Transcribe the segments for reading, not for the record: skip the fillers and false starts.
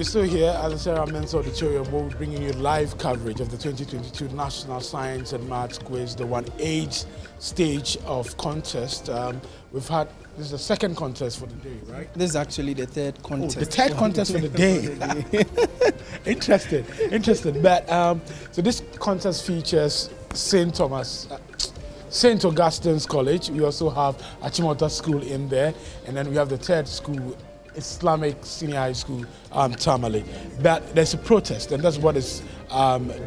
we're still here at the Sarah Men's Auditorium where we're bringing you live coverage of the 2022 National Science and Maths Quiz, the 1/8 stage of contest. This is the second contest for the day, right? This is actually the third contest. Oh, the third contest for the day. Interesting. But so this contest features St. Augustine's College. We also have Achimota School in there, and then we have the third school, Islamic Senior High School, Tamale. But there's a protest, and that's what is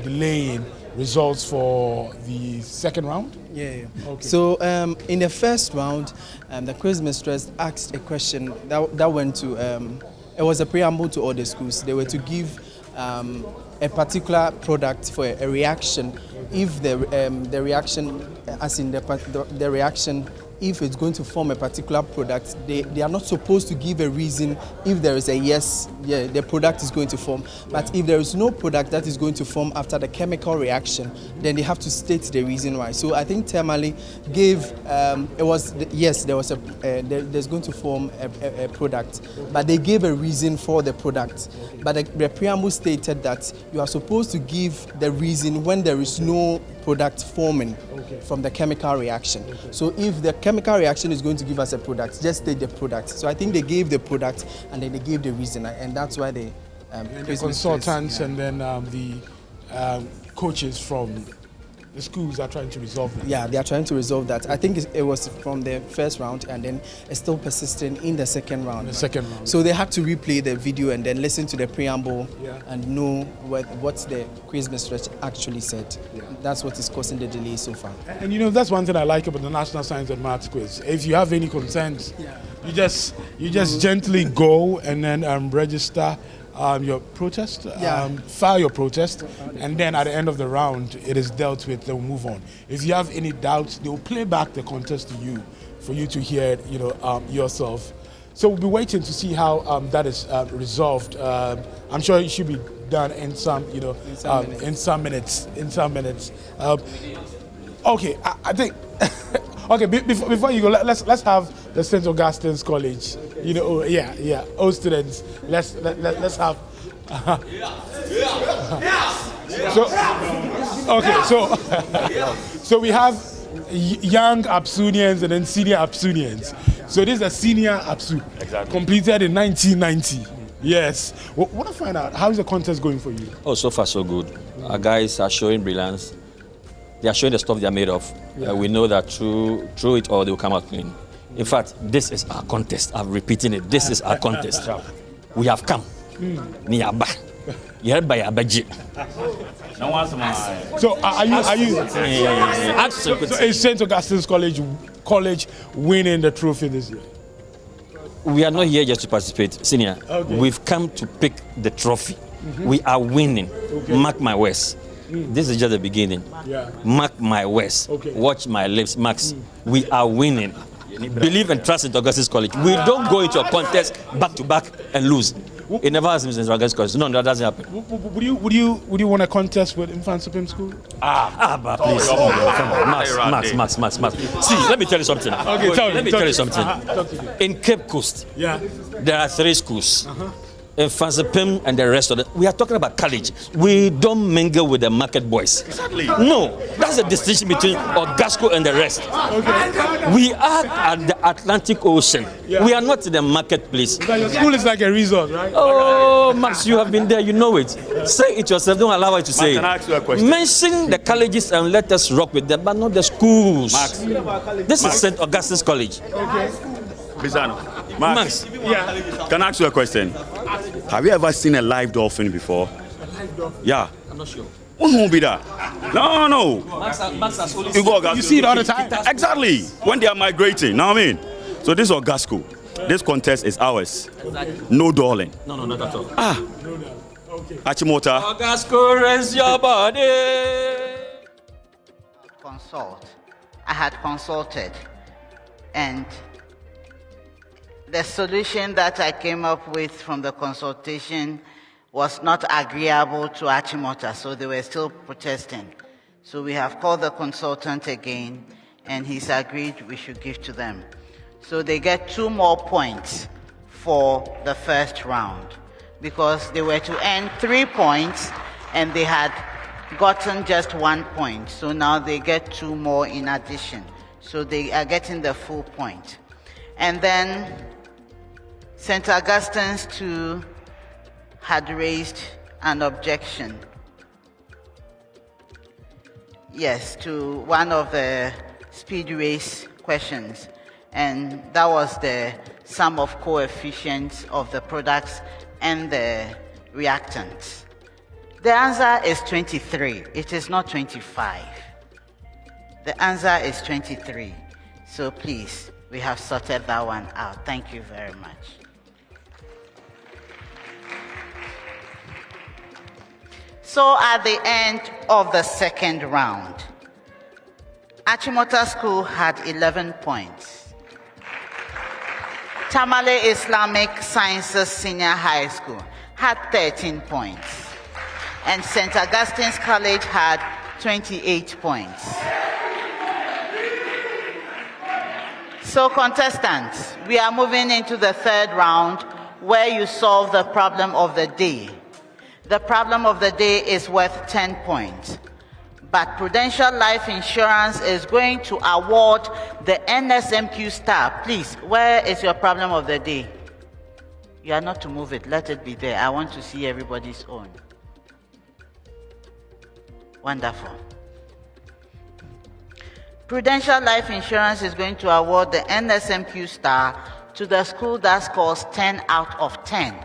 delaying results for the second round? Yeah. Okay. So in the first round, the quiz mistress asked a question that went to, it was a preamble to all the schools. They were to give a particular product for a reaction if the reaction, as in the reaction, if it's going to form a particular product, they are not supposed to give a reason if there is a yes, the product is going to form. But if there is no product that is going to form after the chemical reaction, then they have to state the reason why. So I think Tamale gave, there's going to form a product, but they gave a reason for the product. But the preamble stated that you are supposed to give the reason when there is no product forming from the chemical reaction. So if the chemical reaction is going to give us a product, just state the product. So I think they gave the product and then they gave the reason, and that's why they the consultants and then the coaches from the schools are trying to resolve that. Yeah, they are trying to resolve that. I think it was from the first round and then it's still persisting in the second round. So they had to replay the video and then listen to the preamble and know what the quiz mistress actually said. Yeah. That's what is causing the delay so far. And you know, that's one thing I like about the National Science and Maths Quiz. If you have any concerns, you just gently go and then register your protest, file your protest, and then at the end of the round, it is dealt with, they'll move on. If you have any doubts, they'll play back the contest to you for you to hear it, yourself. So we'll be waiting to see how that is resolved. I'm sure it should be done in some minutes. Okay, I think. Okay, before you go, let's have the St. Augustine's College. All students. Let's have. So we have young Absunians and then senior Absunians. So this is a senior Absu, completed in 1990. Yes. I want to find out, how is the contest going for you? Oh, so far so good. Our guys are showing brilliance. They are showing the stuff they are made of. We know that through it all, they will come out clean. In fact, this is our contest. I'm repeating it. This is our contest. We have come. Niaba. You heard by Abaji. So are you? Absolutely. So is St. Augustine's College winning the trophy this year? We are not here just to participate, senior. Okay. We've come to pick the trophy. We are winning. Mark my words. This is just the beginning. Mark my words. Watch my lips, Max. We are winning. Believe and trust in Augustine's College. We don't go into a contest back to back and lose. It never has been since Augustine's College. No, that doesn't happen. Would you want to contest with Infant Supreme School? But please. Come on. Max. See, let me tell you something. Let me tell you something. In Cape Coast, there are 3 schools. In Fanzapim and the rest of it, we are talking about college. We don't mingle with the market boys. Exactly. No, that's the distinction between Augasco and the rest. We are at the Atlantic Ocean. We are not in the marketplace. But your school is like a resort, right? Oh, Max, you have been there, you know it. Say it yourself, don't allow it to say it. Can I ask you a question? Mention the colleges and let us rock with them, but not the schools. Max. This is St. Augustine's College. Bizano. Max. Can I ask you a question? Have you ever seen a live dolphin before? Yeah. I'm not sure. Who won't be that? No. Max has only You see it all the time. Exactly. When they are migrating. Know what I mean? So this is Augasco. This contest is ours. No darling. No, not at all. Achimota. Augasco, raise your body. I had consulted, and the solution that I came up with from the consultation was not agreeable to Achimota, so they were still protesting. So we have called the consultant again, and he's agreed we should give to them. So they get 2 more points for the first round, because they were to earn 3 points and they had gotten just 1 point. So now they get 2 more in addition. So they are getting the full point. And then St. Augustine's too had raised an objection. Yes, to one of the speed race questions. And that was the sum of coefficients of the products and the reactants. The answer is 23. It is not 25. The answer is 23. So please, we have sorted that one out. Thank you very much. So at the end of the second round, Achimota School had 11 points. Tamale Islamic Sciences Senior High School had 13 points. And St. Augustine's College had 28 points. So contestants, we are moving into the third round where you solve the problem of the day. The problem of the day is worth 10 points. But Prudential Life Insurance is going to award the NSMQ star. Please, where is your problem of the day? You are not to move it. Let it be there. I want to see everybody's own. Wonderful. Prudential Life Insurance is going to award the NSMQ star to the school that scores 10 out of 10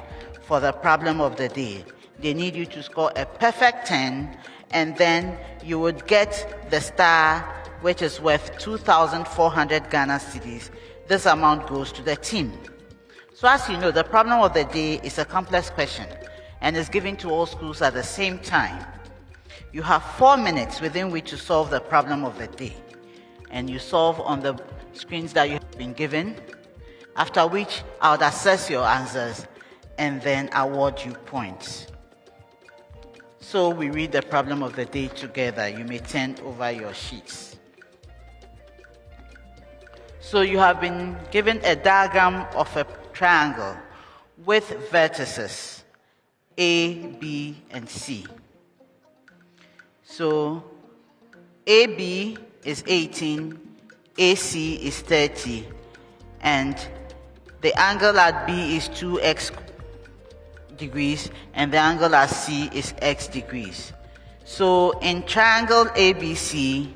for the problem of the day. They need you to score a perfect 10, and then you would get the star, which is worth 2,400 Ghana cedis. This amount goes to the team. So as you know, the problem of the day is a complex question and is given to all schools at the same time. You have 4 minutes within which to solve the problem of the day. And you solve on the screens that you have been given, after which I would assess your answers and then award you points. So we read the problem of the day together. You may turn over your sheets. So you have been given a diagram of a triangle with vertices A, B, and C. So AB is 18, AC is 30, and the angle at B is 2x degrees, and the angle at C is x degrees. So in triangle ABC,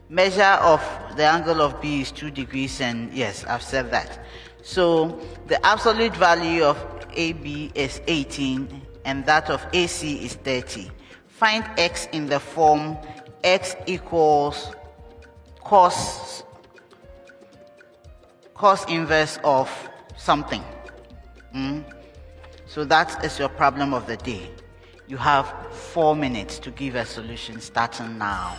measure of the angle of B is 2 degrees, and yes, I've said that. So the absolute value of AB is 18, and that of AC is 30. Find x in the form x equals cos inverse of something. So that is your problem of the day. You have 4 minutes to give a solution starting now.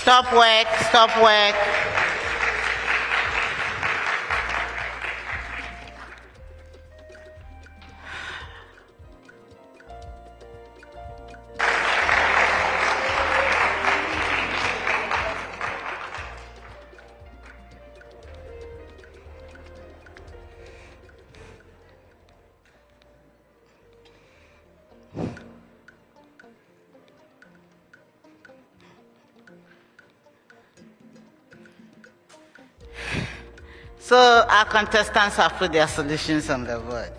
Stop work, stop work. So our contestants have put their solutions on the board.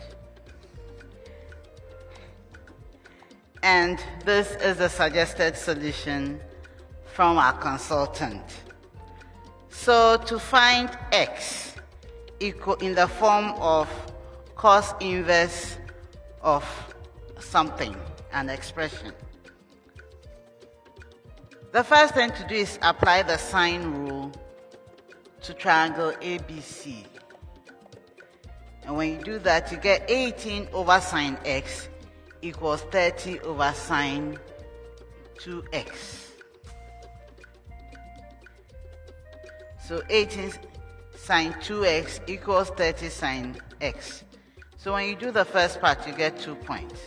And this is the suggested solution from our consultant. So to find x equal in the form of cos inverse of something, an expression, the first thing to do is apply the sine rule to triangle ABC. And when you do that, you get 18 over sine x equals 30 over sine 2x. So 18 sine 2x equals 30 sine x. So when you do the first part, you get 2 points.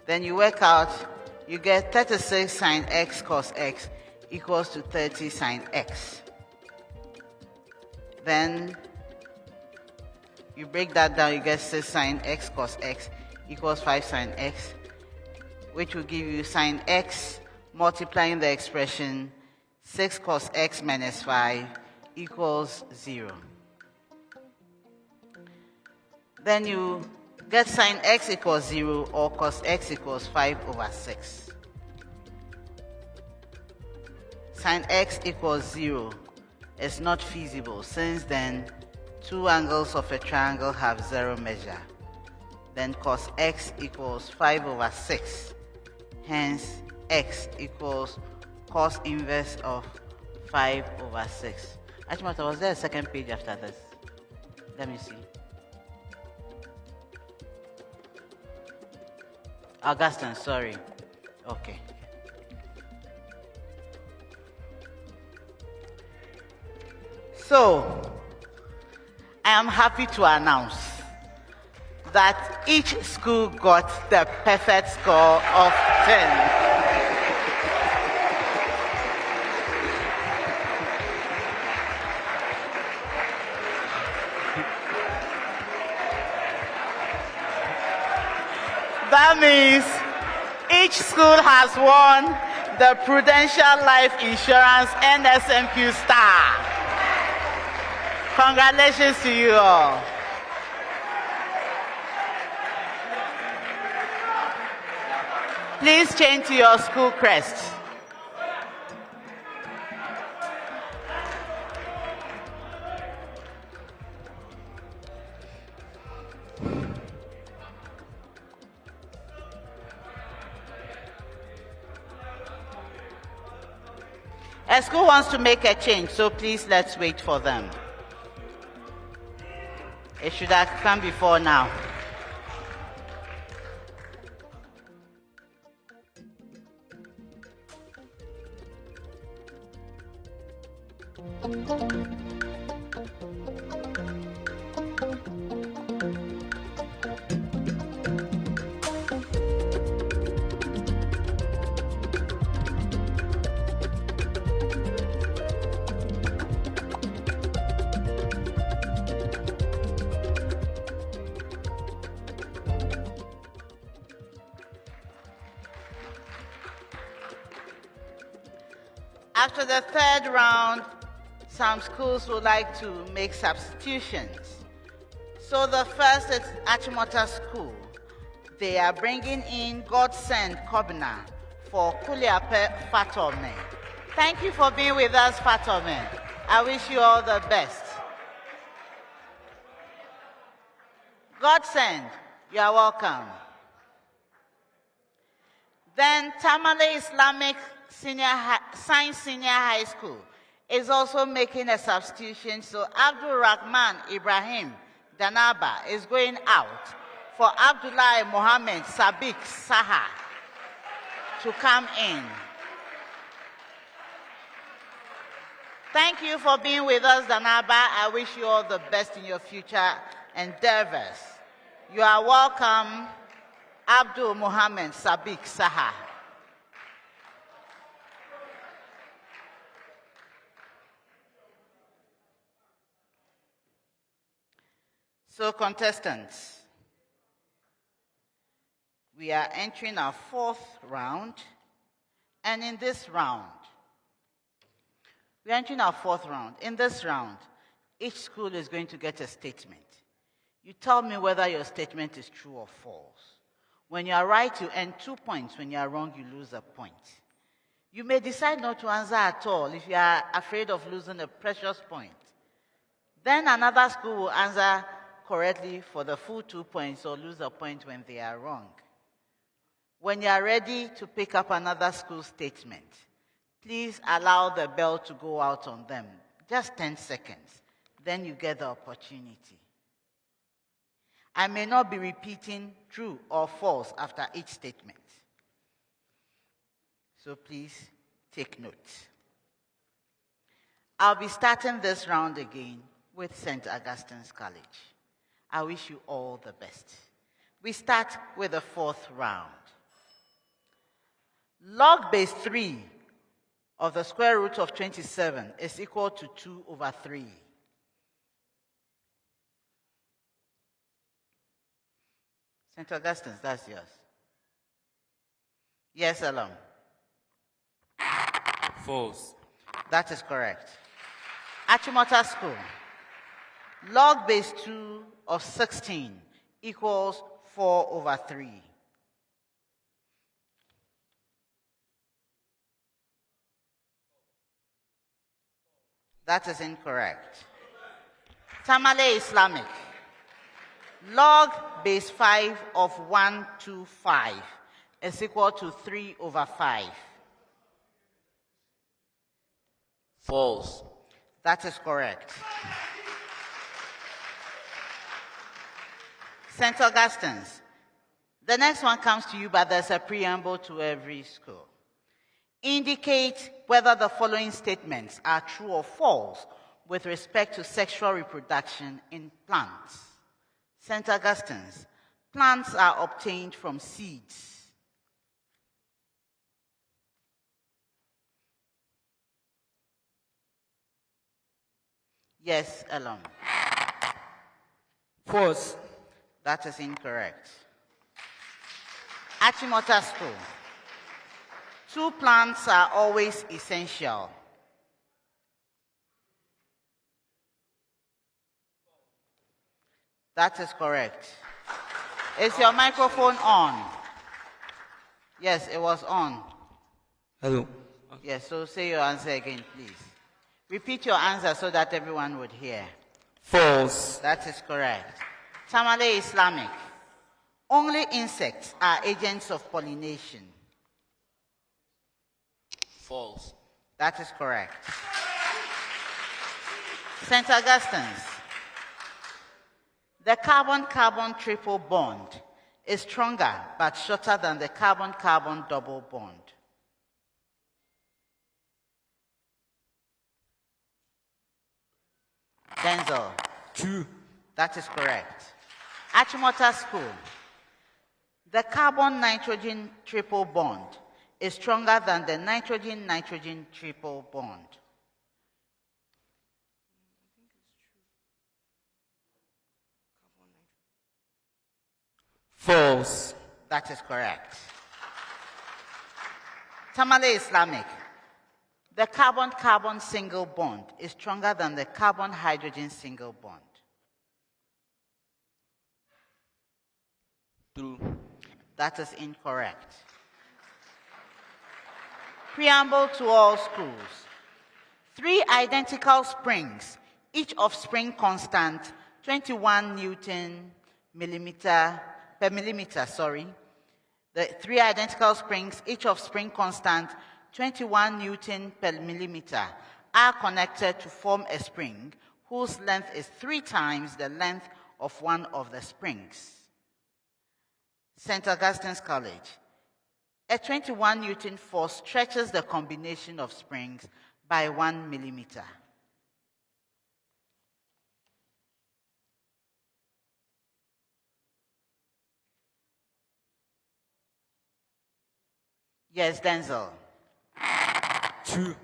Then you work out, you get 36 sine x cos x equals to 30 sine x. Then you break that down, you get 6 sine x cos x equals 5 sine x, which will give you sine x multiplying the expression 6 cos x minus 5 equals 0. Then you get sine x equals 0 or cos x equals 5 over 6. Sine x equals 0 is not feasible, since then two angles of a triangle have 0 measure. Then cos x equals 5 over 6. Hence, x equals cos inverse of 5 over 6. Achimota, was there a second page after this? Let me see. Augustine, sorry. Okay. So, I am happy to announce that each school got the perfect score of 10. That means each school has won the Prudential Life Insurance NSMQ star. Congratulations to you all. Please change to your school crest. A school wants to make a change, so please let's wait for them. It should have come before now. After the third round, some schools would like to make substitutions. So the first is Achimota School. They are bringing in Godsend Kobina for Kuliape Fatome. Thank you for being with us, Fatome. I wish you all the best. Godsend, you are welcome. Then Tamale Islamic Science Senior High School is also making a substitution, so Abdul Rahman Ibrahim Danaba is going out for Abdullah Mohammed Sabik Saha to come in. Thank you for being with us, Danaba. I wish you all the best in your future endeavors. You are welcome, Abdul Mohammed Sabik Saha. So, contestants, we are entering our fourth round, and in this round, we're entering our fourth round. In this round, each school is going to get a statement. You tell me whether your statement is true or false. When you are right, you earn 2 points. When you are wrong, you lose a point. You may decide not to answer at all if you are afraid of losing a precious point. Then another school will answer correctly for the full 2 points or lose a point when they are wrong. When you are ready to pick up another school statement, please allow the bell to go out on them. Just 10 seconds. Then you get the opportunity. I may not be repeating true or false after each statement. So please take note. I'll be starting this round again with St. Augustine's College. I wish you all the best. We start with the fourth round. Log base 3 of the square root of 27 is equal to 2 over 3. St. Augustine's, that's yours. Yes, Elam. False. That is correct. Achimota School. Log base 2 of 16 equals 4 over 3. That is incorrect. Tamale Islamic. Log base 5 of 125 is equal to 3 over 5. False. That is correct. St. Augustine's. The next one comes to you, but there's a preamble to every school. Indicate whether the following statements are true or false with respect to sexual reproduction in plants. St. Augustine's. Plants are obtained from seeds. Yes, Elon. False. That is incorrect. Achimota School. 2 plants are always essential. That is correct. Is your microphone on? Yes, it was on. Hello. Yes, so say your answer again, please. Repeat your answer so that everyone would hear. False. That is correct. Tamale Islamic. Only insects are agents of pollination. False. That is correct. St. Augustine's. The carbon-carbon triple bond is stronger but shorter than the carbon-carbon double bond. Denzel. True. That is correct. Achimota School. The carbon-nitrogen triple bond is stronger than the nitrogen-nitrogen triple bond. False. That is correct. Tamale Islamic. The carbon-carbon single bond is stronger than the carbon-hydrogen single bond. True. That is incorrect. Preamble to all schools. 3 identical springs, each of spring constant 21 Newton per millimeter. The 3 identical springs, each of spring constant 21 Newton per millimeter, are connected to form a spring whose length is 3 times the length of one of the springs. St. Augustine's College. A 21 Newton force stretches the combination of springs by 1 millimeter. Yes, Denzel. True.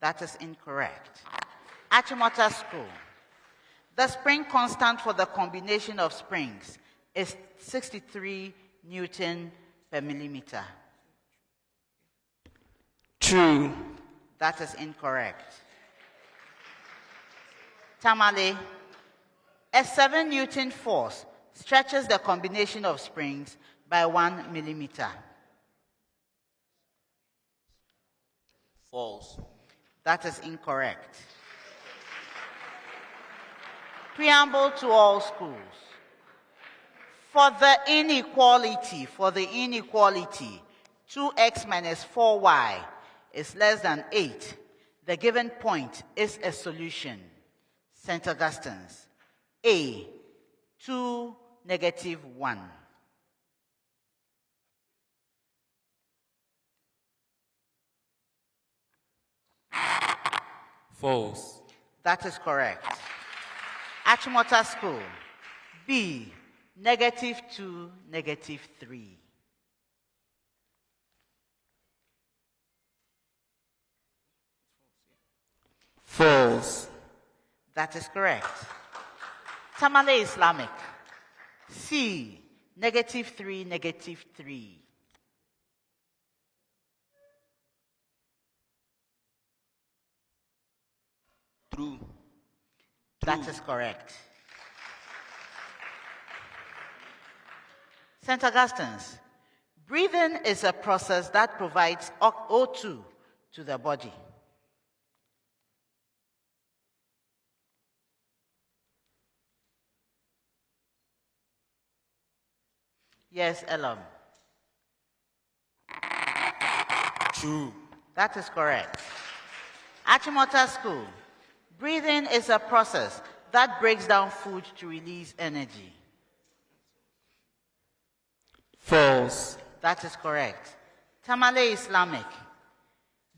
That is incorrect. Achimota School. The spring constant for the combination of springs is 63 Newton per millimeter. True. That is incorrect. Tamale. A 7 Newton force stretches the combination of springs by 1 millimeter. False. That is incorrect. Preamble to all schools. For the inequality, 2x minus 4y is less than 8. The given point is a solution. St. Augustine's. A, 2, -1. False. That is correct. Achimota School. B, -2, -3. False. That is correct. Tamale Islamic. C, -3, -3. True. That is correct. St. Augustine's. Breathing is a process that provides O2 to the body. Yes, Elam. True. That is correct. Achimota School. Breathing is a process that breaks down food to release energy. False. That is correct. Tamale Islamic.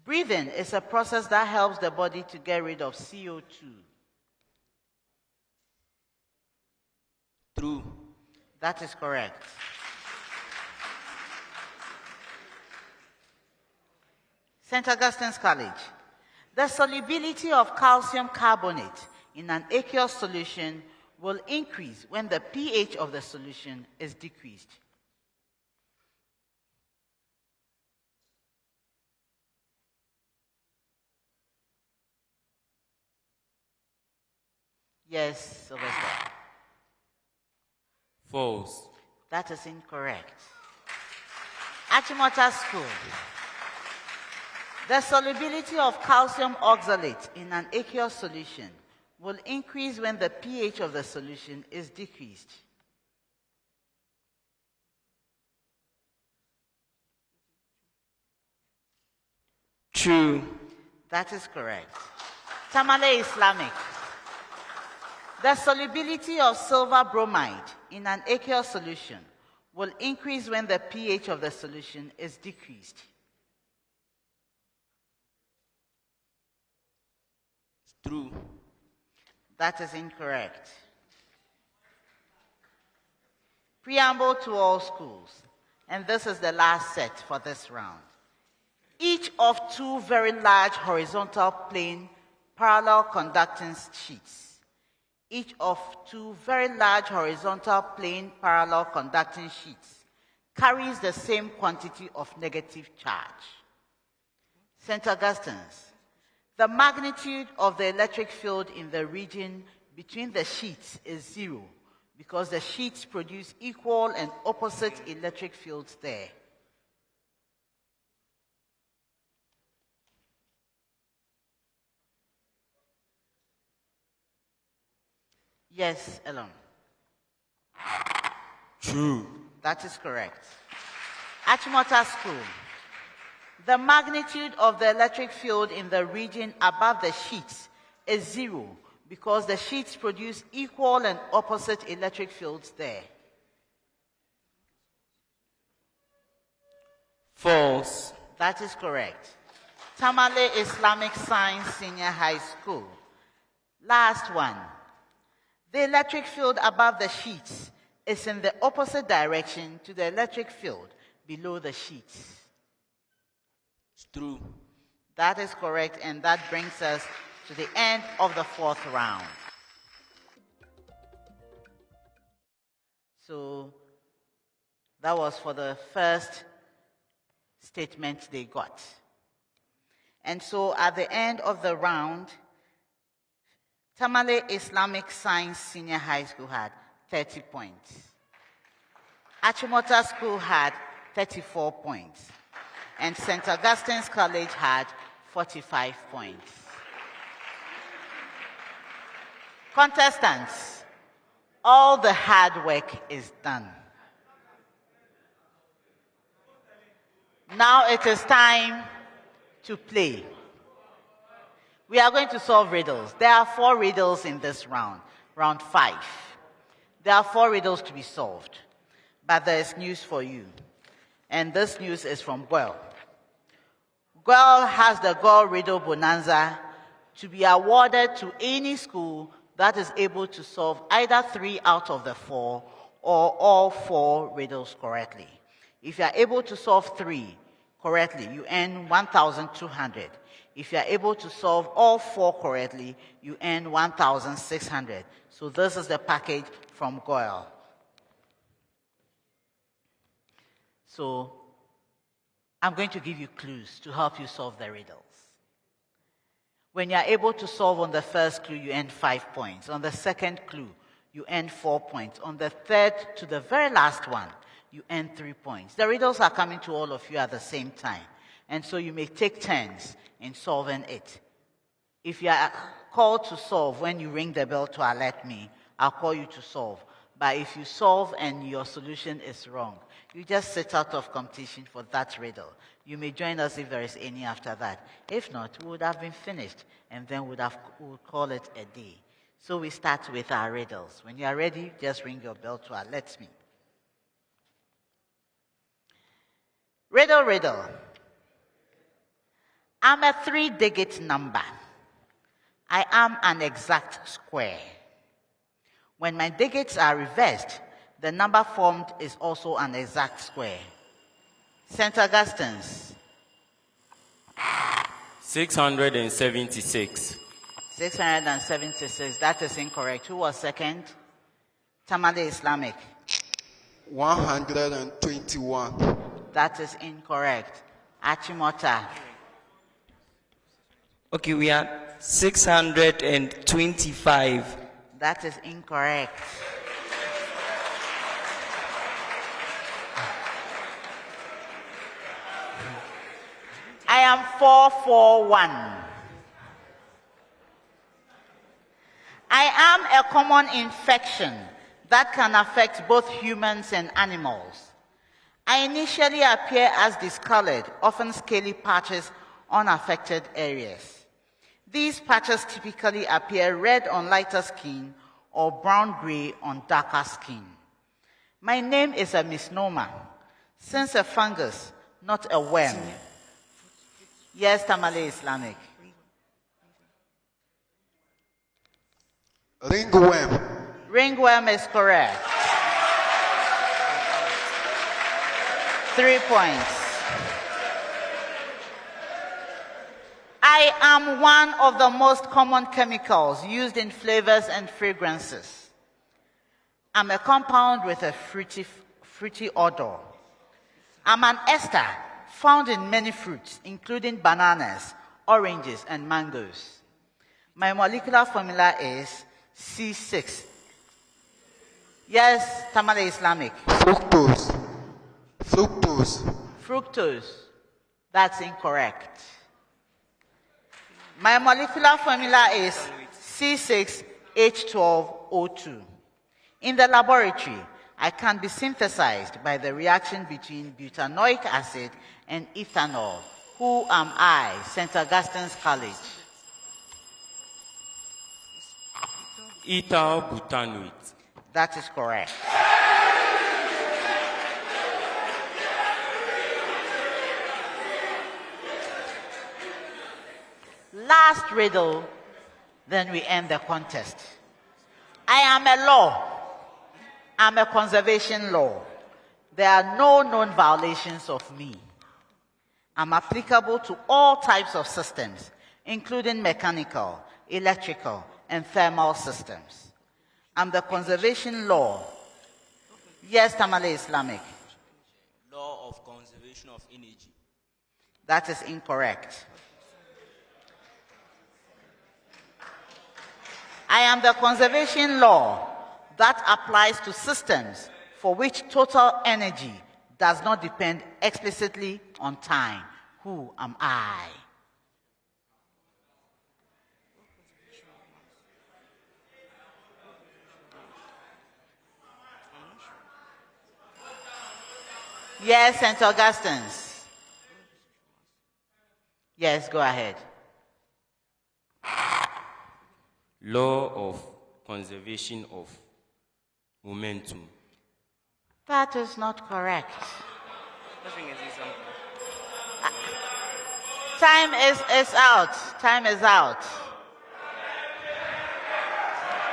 Breathing is a process that helps the body to get rid of CO2. True. That is correct. St. Augustine's College. The solubility of calcium carbonate in an aqueous solution will increase when the pH of the solution is decreased. Yes, Sylvester. False. That is incorrect. Achimota School. The solubility of calcium oxalate in an aqueous solution will increase when the pH of the solution is decreased. True. That is correct. Tamale Islamic. The solubility of silver bromide in an aqueous solution will increase when the pH of the solution is decreased. True. That is incorrect. Preamble to all schools. And this is the last set for this round. Each of two very large horizontal plane parallel conducting sheets. Each of two very large horizontal plane parallel conducting sheets carries the same quantity of negative charge. St. Augustine's. The magnitude of the electric field in the region between the sheets is 0 because the sheets produce equal and opposite electric fields there. Yes, Elon. True. That is correct. Achimota School. The magnitude of the electric field in the region above the sheets is 0 because the sheets produce equal and opposite electric fields there. False. That is correct. Tamale Islamic Science Senior High School. Last one. The electric field above the sheets is in the opposite direction to the electric field below the sheets. True. That is correct, and that brings us to the end of the fourth round. So that was for the first statement they got. And so at the end of the round, Tamale Islamic Science Senior High School had 30 points. Achimota School had 34 points. And St. Augustine's College had 45 points. Contestants, all the hard work is done. Now it is time to play. We are going to solve riddles. There are 4 riddles in this round, round 5. There are 4 riddles to be solved. But there is news for you. And this news is from Guel. Guel has the Guel Riddle Bonanza to be awarded to any school that is able to solve either 3 out of the 4 or all 4 riddles correctly. If you are able to solve 3 correctly, you earn 1,200. If you are able to solve all 4 correctly, you earn 1,600. So this is the package from Guel. So I'm going to give you clues to help you solve the riddles. When you are able to solve on the first clue, you earn 5 points. On the second clue, you earn 4 points. On the third to the very last one, you earn 3 points. The riddles are coming to all of you at the same time. And so you may take turns in solving it. If you are called to solve when you ring the bell to alert me, I'll call you to solve. But if you solve and your solution is wrong, you just sit out of competition for that riddle. You may join us if there is any after that. If not, we would have been finished, and then we would call it a day. So we start with our riddles. When you are ready, just ring your bell to alert me. Riddle, riddle. I'm a 3-digit number. I am an exact square. When my digits are reversed, the number formed is also an exact square. St. Augustine's. 676. 676. That is incorrect. Who was second? Tamale Islamic. 121. That is incorrect. Achimota. Okay, we are 625. That is incorrect. I am 441. I am a common infection that can affect both humans and animals. I initially appear as discolored, often scaly patches on affected areas. These patches typically appear red on lighter skin or brown-gray on darker skin. My name is a misnomer, since a fungus, not a worm. Yes, Tamale Islamic. Ringworm. Ringworm is correct. 3 points. I am one of the most common chemicals used in flavors and fragrances. I'm a compound with a fruity odor. I'm an ester found in many fruits, including bananas, oranges, and mangoes. My molecular formula is C6. Yes, Tamale Islamic. Fructose. Fructose. Fructose. That's incorrect. My molecular formula is C6H12O2. In the laboratory, I can be synthesized by the reaction between butanoic acid and ethanol. Who am I? St. Augustine's College. Ethyl butanoate. That is correct. Last riddle, then we end the contest. I am a law. I'm a conservation law. There are no known violations of me. I'm applicable to all types of systems, including mechanical, electrical, and thermal systems. I'm the conservation law. Yes, Tamale Islamic. Law of conservation of energy. That is incorrect. I am the conservation law that applies to systems for which total energy does not depend explicitly on time. Who am I? Yes, St. Augustine's. Yes, go ahead. Law of conservation of momentum. That is not correct. Time is out. Time is out.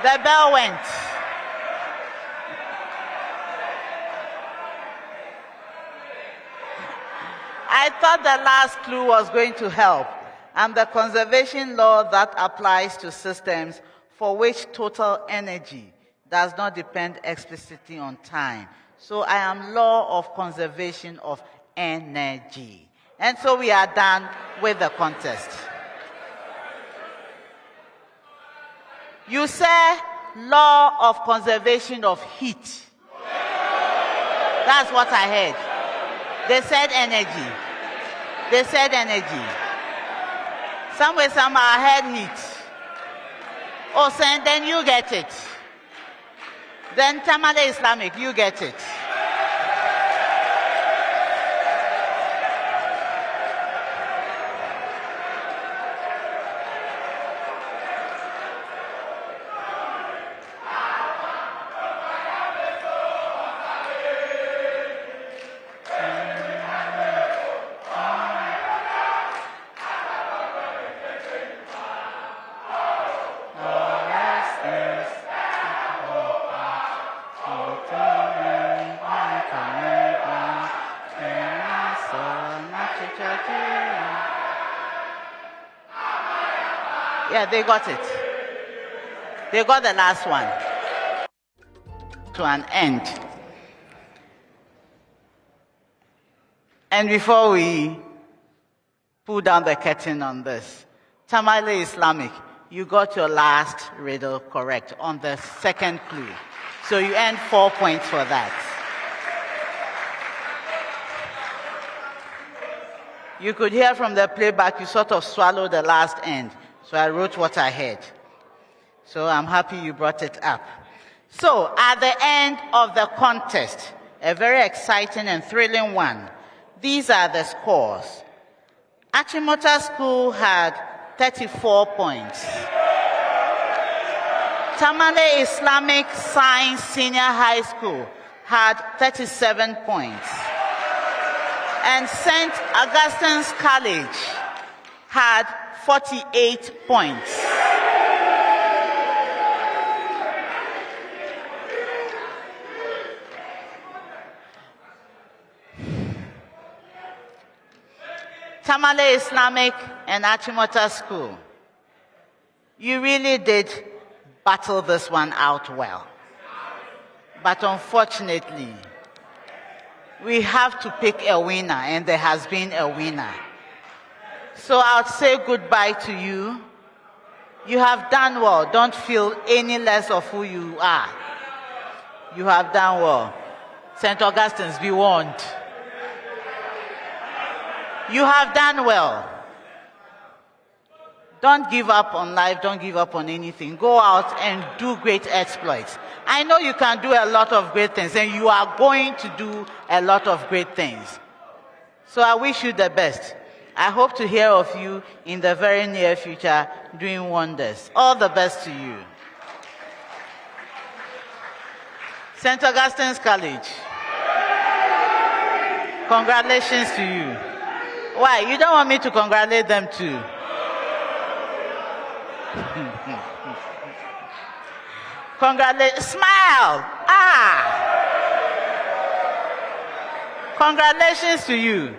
The bell went. I thought the last clue was going to help. I'm the conservation law that applies to systems for which total energy does not depend explicitly on time. So I am law of conservation of energy. And so we are done with the contest. You say law of conservation of heat. That's what I heard. They said energy. They said energy. Somewhere, somehow, I heard heat. Oh, so then you get it. Then Tamale Islamic, you get it. Yeah, they got it. They got the last one. To an end. And before we pull down the curtain on this, Tamale Islamic, you got your last riddle correct on the second clue. So you earned 4 points for that. You could hear from the playback, you sort of swallowed the last end. So I wrote what I heard. So I'm happy you brought it up. So at the end of the contest, a very exciting and thrilling one, these are the scores. Achimota School had 34 points. Tamale Islamic Science Senior High School had 37 points. And St. Augustine's College had 48 points. Tamale Islamic and Achimota School, you really did battle this one out well. But unfortunately, we have to pick a winner, and there has been a winner. So I'll say goodbye to you. You have done well. Don't feel any less of who you are. You have done well. St. Augustine's, be warned. You have done well. Don't give up on life. Don't give up on anything. Go out and do great exploits. I know you can do a lot of great things, and you are going to do a lot of great things. So I wish you the best. I hope to hear of you in the very near future doing wonders. All the best to you. St. Augustine's College, congratulations to you. Why? You don't want me to congratulate them too? Congratulations. Smile. Congratulations to you.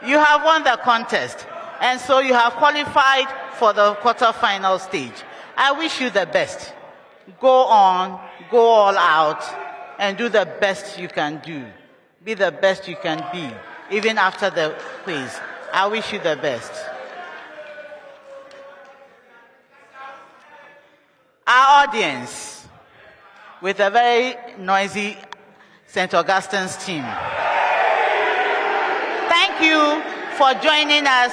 You have won the contest, and so you have qualified for the quarterfinal stage. I wish you the best. Go on, go all out, and do the best you can do. Be the best you can be, even after the quiz. I wish you the best. Our audience, with a very noisy St. Augustine's team. Thank you for joining us.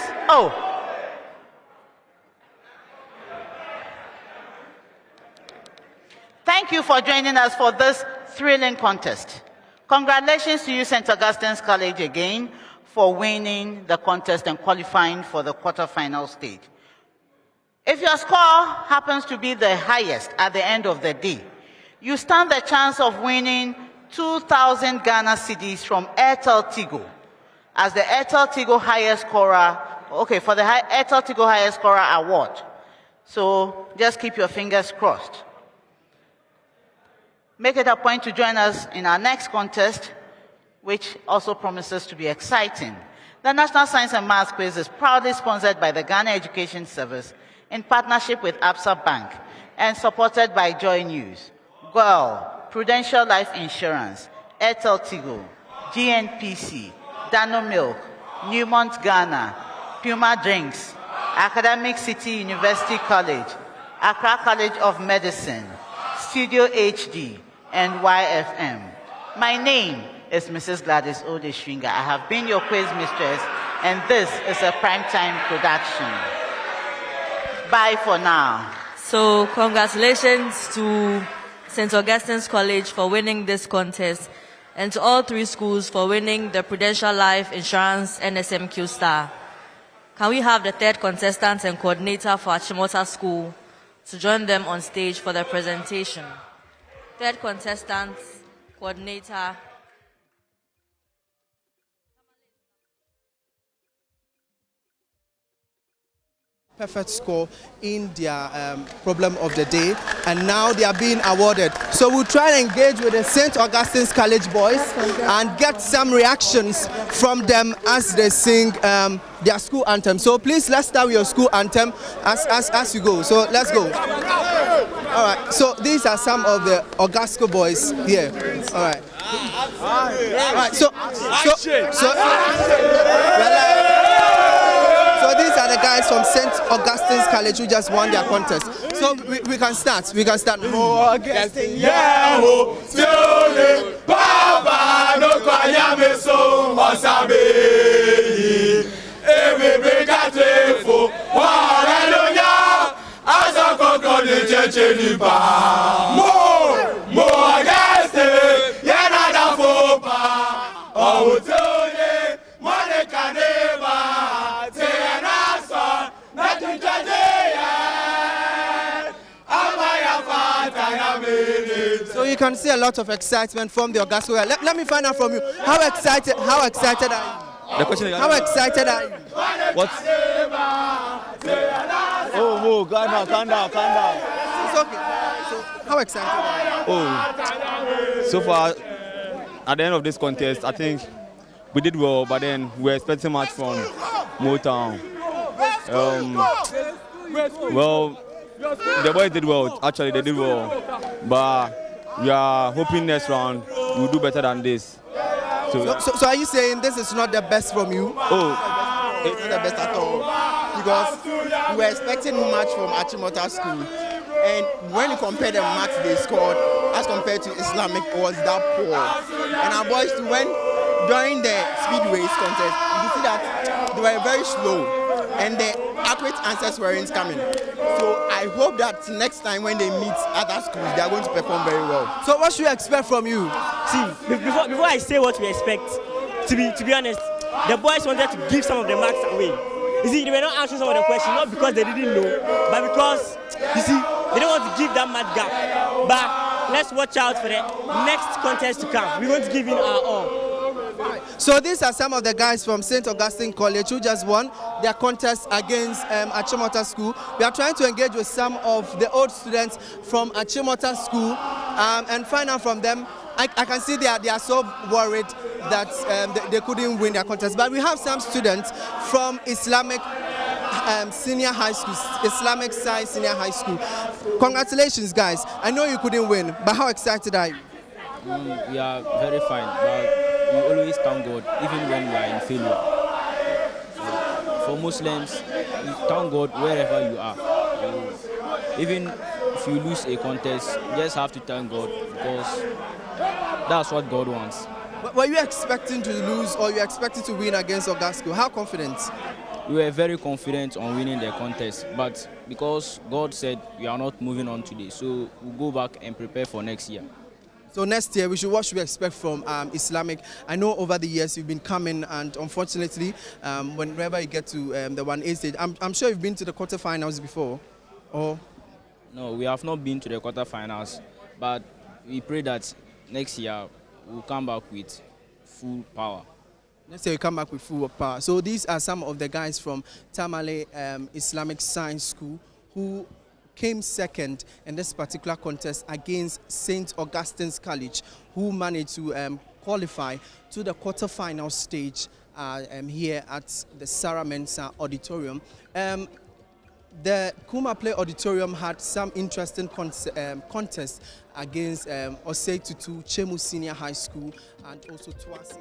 Thank you for joining us for this thrilling contest. Congratulations to you, St. Augustine's College, again, for winning the contest and qualifying for the quarterfinal stage. If your score happens to be the highest at the end of the day, you stand the chance of winning 2,000 Ghana cedis from Airtel Tigo as the Airtel Tigo highest scorer, for the Airtel Tigo highest scorer award. So just keep your fingers crossed. Make it a point to join us in our next contest, which also promises to be exciting. The National Science and Maths Quiz is proudly sponsored by the Ghana Education Service in partnership with Absa Bank and supported by JoyNews, GOIL, Prudential Life Insurance, Airtel Tigo, GNPC, Dano Milk, Newmont Ghana, Puma Drinks, Academic City University College, Accra College of Medicine, Studio HD, and YFM. My name is Mrs. Gladys Odeshwinga. I have been your quiz mistress, and this is a primetime production. Bye for now. So congratulations to St. Augustine's College for winning this contest, and to all 3 schools for winning the Prudential Life Insurance NSMQ Star. Can we have the 3rd contestant and coordinator for Achimota School to join them on stage for the presentation? 3rd contestant, coordinator. Perfect score in their problem of the day, and now they are being awarded. So we'll try and engage with the St. Augustine's College boys and get some reactions from them as they sing their school anthem. So please, let's start with your school anthem as you go. So let's go. All right. So these are some of the Augusco boys here. All right. All right. So these are the guys from St. Augustine's College who just won their contest. So we can start. We can start. Augustine, yeah, Baba no kwayame so osabe. Ewe bega trefo, hallelujah. Asa koko de cheche ba. Mo Augustine, yana da fopa. Oh tole, mone kaneba. So you can see a lot of excitement from the Augusco. Let me find out from you. How excited are you? The question is, how excited are you? What? Oh, calm down. It's okay. So how excited are you? So far, at the end of this contest, I think we did well, but then we're expecting much from Motown. Well, the boys did well. Actually, they did well, but we are hoping next round we'll do better than this. So are you saying this is not the best from you? It's not the best at all, because we were expecting much from Achimota School, and when you compare the marks they scored as compared to Islamic, it was that poor. And our boys, during the speed race contest, you see that they were very slow, and the accurate answers weren't coming. So I hope that next time when they meet other schools, they are going to perform very well. So what should we expect from you? See, before I say what we expect, to be honest, the boys wanted to give some of the marks away. You see, they were not answering some of the questions, not because they didn't know, but because, you see, they don't want to give that mad gap. But let's watch out for the next contest to come. We're going to give in our all. So these are some of the guys from St. Augustine College who just won their contest against Achimota School. We are trying to engage with some of the old students from Achimota School and find out from them I can see they are so worried that they couldn't win their contest. But we have some students from Islamic Senior High School, Islamic Science Senior High School. Congratulations, guys. I know you couldn't win, but how excited are you? We are very fine, but we always thank God, even when we are in failure. For Muslims, you thank God wherever you are. Even if you lose a contest, you just have to thank God because that's what God wants. Were you expecting to lose or you expected to win against Augustine? How confident? We were very confident on winning the contest, but because God said we are not moving on today, so we'll go back and prepare for next year. So next year, what should we expect from Islamic? I know over the years you've been coming, and unfortunately, whenever you get to the 1A stage, I'm sure you've been to the quarterfinals before, or? No, we have not been to the quarterfinals, but we pray that next year we'll come back with full power. Next year we come back with full power. So these are some of the guys from Tamale Islamic Science School who came second in this particular contest against St. Augustine's College, who managed to qualify to the quarterfinal stage here at the Sarah Mensah Auditorium. The Kuma Play Auditorium had some interesting contests against Osei Tutu, Chemu Senior High School, and also Tuasi.